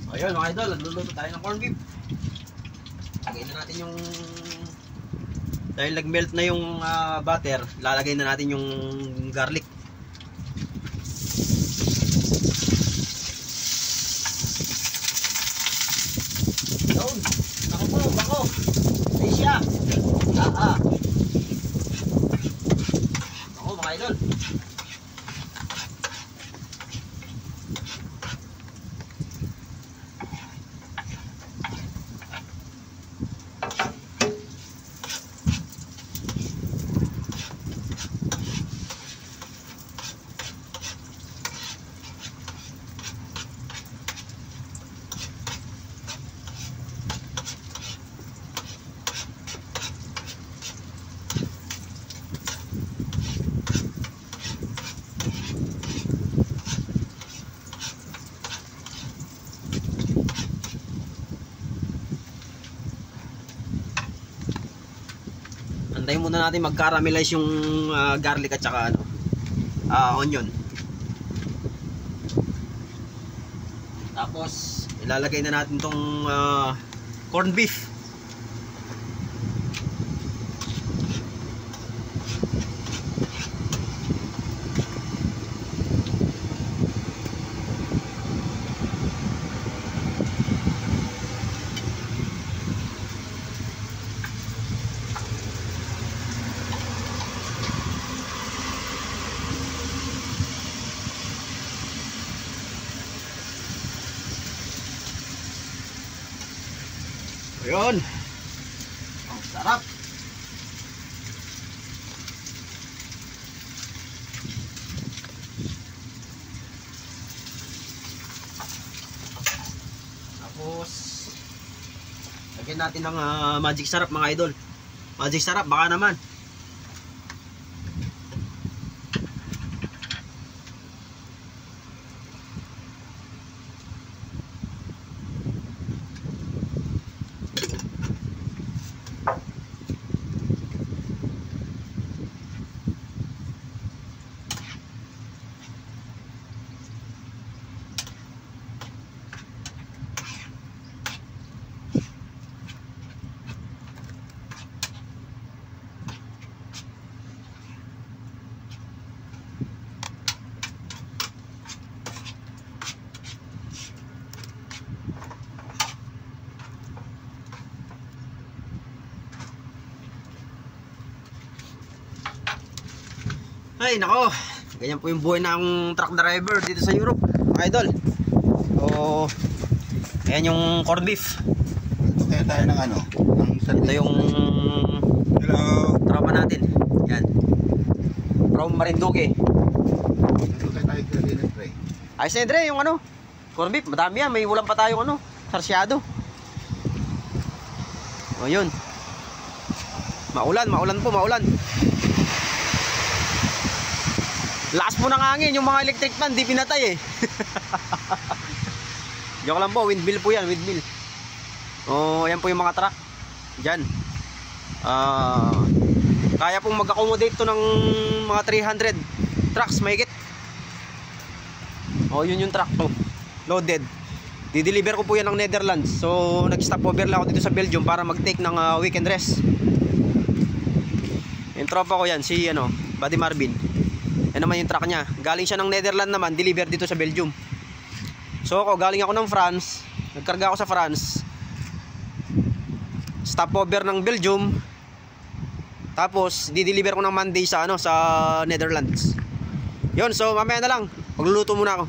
Ayun mga idol, nagluluto tayo ng corned beef. Lagay na natin yung, dahil nag-melt na yung butter, lalagay na natin yung garlic. Doon, naku po, bako. Ay siya. Ako mga idol. Antayin muna natin mag-caramelize yung garlic at saka onion. Tapos ilalagay na natin tong corned beef. Ayun. Ang sarap. Tapos lagyan natin ng magic sarap mga idol. Magic sarap baka naman. Ay nako, ganyan po yung buhay ng truck driver dito sa Europe mga idol. So ayan yung corned beef. Ito kaya tayo ng ano, ito yung tropa natin. Yan, from Marinduque. Ito kaya tayo kaya tray. Ayos na Dre, yung corned beef, madami yan. May ulam pa tayong sarsyado. O yun, maulan po, maulan. Lakas mo ng hangin, yung mga electric fan di pinatay eh. Joke lang po, windmill po yan, windmill. O, yan po yung mga truck dyan. Kaya pong mag-accommodate to ng mga 300 trucks, mahigit. O, yun yung truck to, loaded. Di-deliver ko po yan ng Netherlands. So, nag-stop over lang ako dito sa Belgium para mag-take ng weekend rest. Yung tropa ko yan, si Buddy Marvin. Yan naman yung truck niya. Galing siya ng Netherlands naman, deliver dito sa Belgium. So galing ako ng France, nagkarga ako sa France. Stopover ng Belgium. Tapos di-deliver ko ng Monday sa sa Netherlands. Yun, so mamaya na lang. Magluluto muna ako.